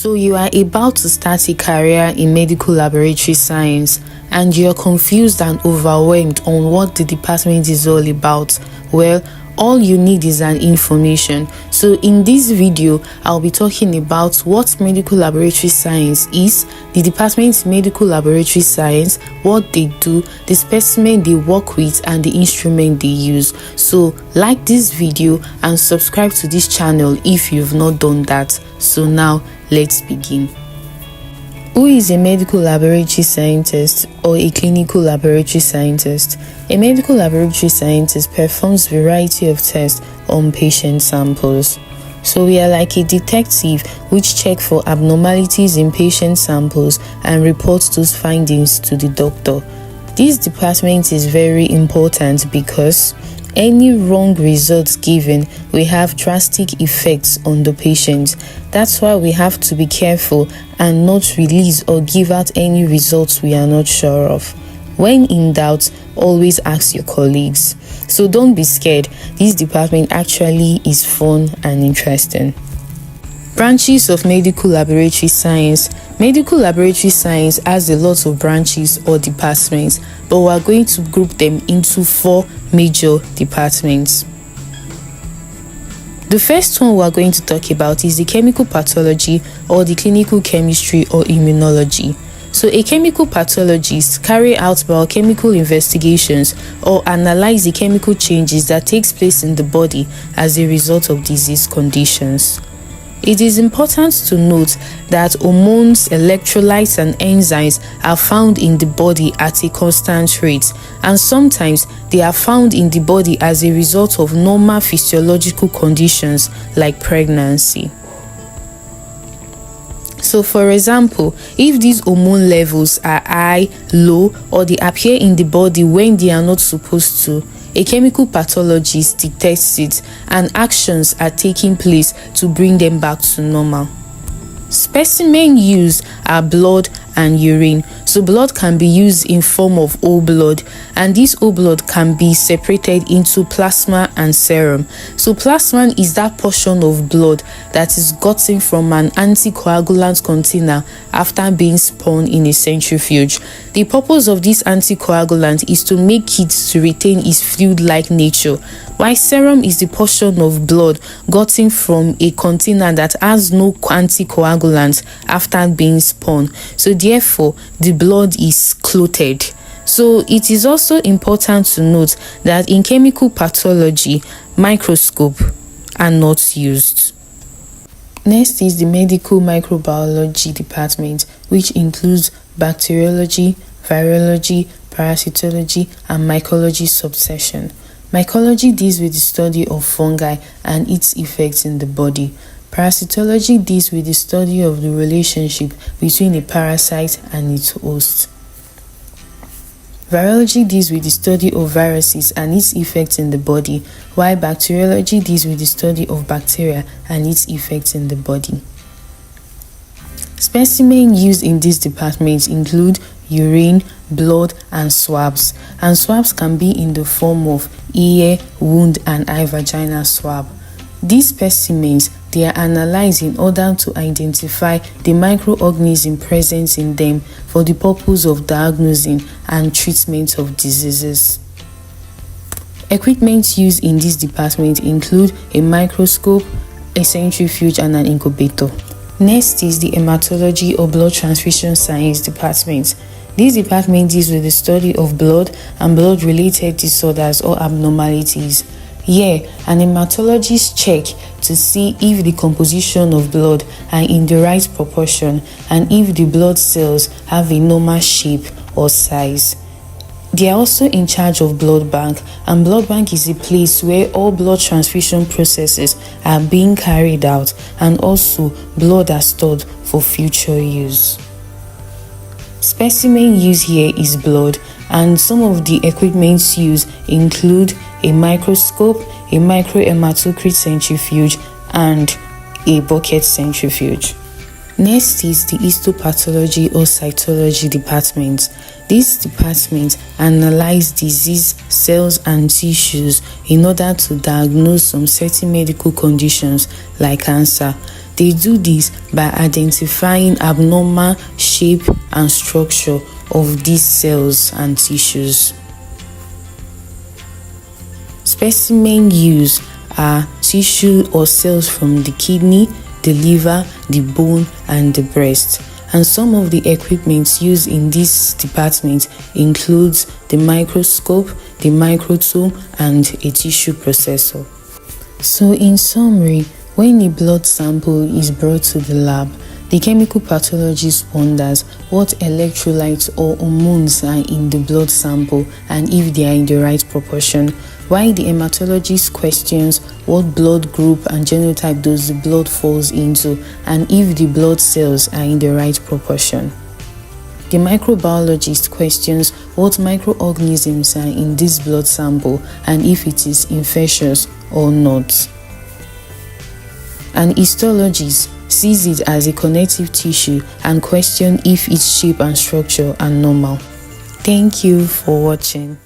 So you are about to start a career in medical laboratory science and you're confused and overwhelmed on what the department is all about. Well, all you need is an information. So in this video, I'll be talking about what medical laboratory science is, the department's medical laboratory science, what they do, the specimen they work with, and the instrument they use. So like this video and subscribe to this channel if you've not done that. So now let's begin. Who is a medical laboratory scientist or a clinical laboratory scientist? A medical laboratory scientist performs a variety of tests on patient samples. So we are like a detective which check for abnormalities in patient samples and reports those findings to the doctor. This department is very important because any wrong results given will have drastic effects on the patient. That's why we have to be careful and not release or give out any results we are not sure of. When in doubt, always ask your colleagues. So don't be scared. This department actually is fun and interesting. Branches of medical laboratory science. Medical laboratory science has a lot of branches or departments, but we are going to group them into 4 major departments. The first one we are going to talk about is the chemical pathology or the clinical chemistry or immunology. So a chemical pathologist carry out biochemical investigations or analyze the chemical changes that takes place in the body as a result of disease conditions. It is important to note that hormones, electrolytes, and enzymes are found in the body at a constant rate, and sometimes they are found in the body as a result of normal physiological conditions like pregnancy. So for example, if these hormone levels are high, low, or they appear in the body when they are not supposed to, a chemical pathologist detects it and actions are taking place to bring them back to normal. Specimen used are blood and urine. So blood can be used in form of whole blood, and this whole blood can be separated into plasma and serum. So plasma is that portion of blood that is gotten from an anticoagulant container after being spun in a centrifuge. The purpose of this anticoagulant is to make it to retain its fluid-like nature, while serum is the portion of blood gotten from a container that has no anticoagulant after being spun. So therefore, the blood is clotted. So it is also important to note that in chemical pathology, microscope are not used. Next is the medical microbiology department, which includes bacteriology, virology, parasitology, and mycology subsection. Mycology deals with the study of fungi and its effects in the body. Parasitology deals with the study of the relationship between a parasite and its host. Virology deals with the study of viruses and its effects in the body, while bacteriology deals with the study of bacteria and its effects in the body. Specimens used in this department include urine, blood, and swabs. And swabs can be in the form of ear, wound, and eye vagina swab. These specimens, they are analyzed in order to identify the microorganism present in them for the purpose of diagnosing and treatment of diseases. Equipment used in this department include a microscope, a centrifuge, and an incubator. Next is the hematology or blood transfusion science department. This department deals with the study of blood and blood-related disorders or abnormalities. Here, an hematologist checks to see if the composition of blood are in the right proportion and if the blood cells have a normal shape or size. They are also in charge of blood bank, and blood bank is a place where all blood transfusion processes are being carried out and also blood are stored for future use. Specimen used here is blood, and some of the equipment used include a microscope, a microhematocrit centrifuge, and a bucket centrifuge. Next is the Histopathology or Cytology department. This department analyzes disease, cells, and tissues in order to diagnose some certain medical conditions like cancer. They do this by identifying abnormal shape and structure of these cells and tissues. Specimen used are tissue or cells from the kidney, the liver, the bone, and the breast. And some of the equipment used in this department includes the microscope, the microtome, and a tissue processor. So in summary, when a blood sample is brought to the lab, the chemical pathologist wonders what electrolytes or hormones are in the blood sample and if they are in the right proportion, while the hematologist questions what blood group and genotype does the blood falls into and if the blood cells are in the right proportion. The microbiologist questions what microorganisms are in this blood sample and if it is infectious or not. An histologist sees it as a connective tissue and questions if its shape and structure are normal. Thank you for watching.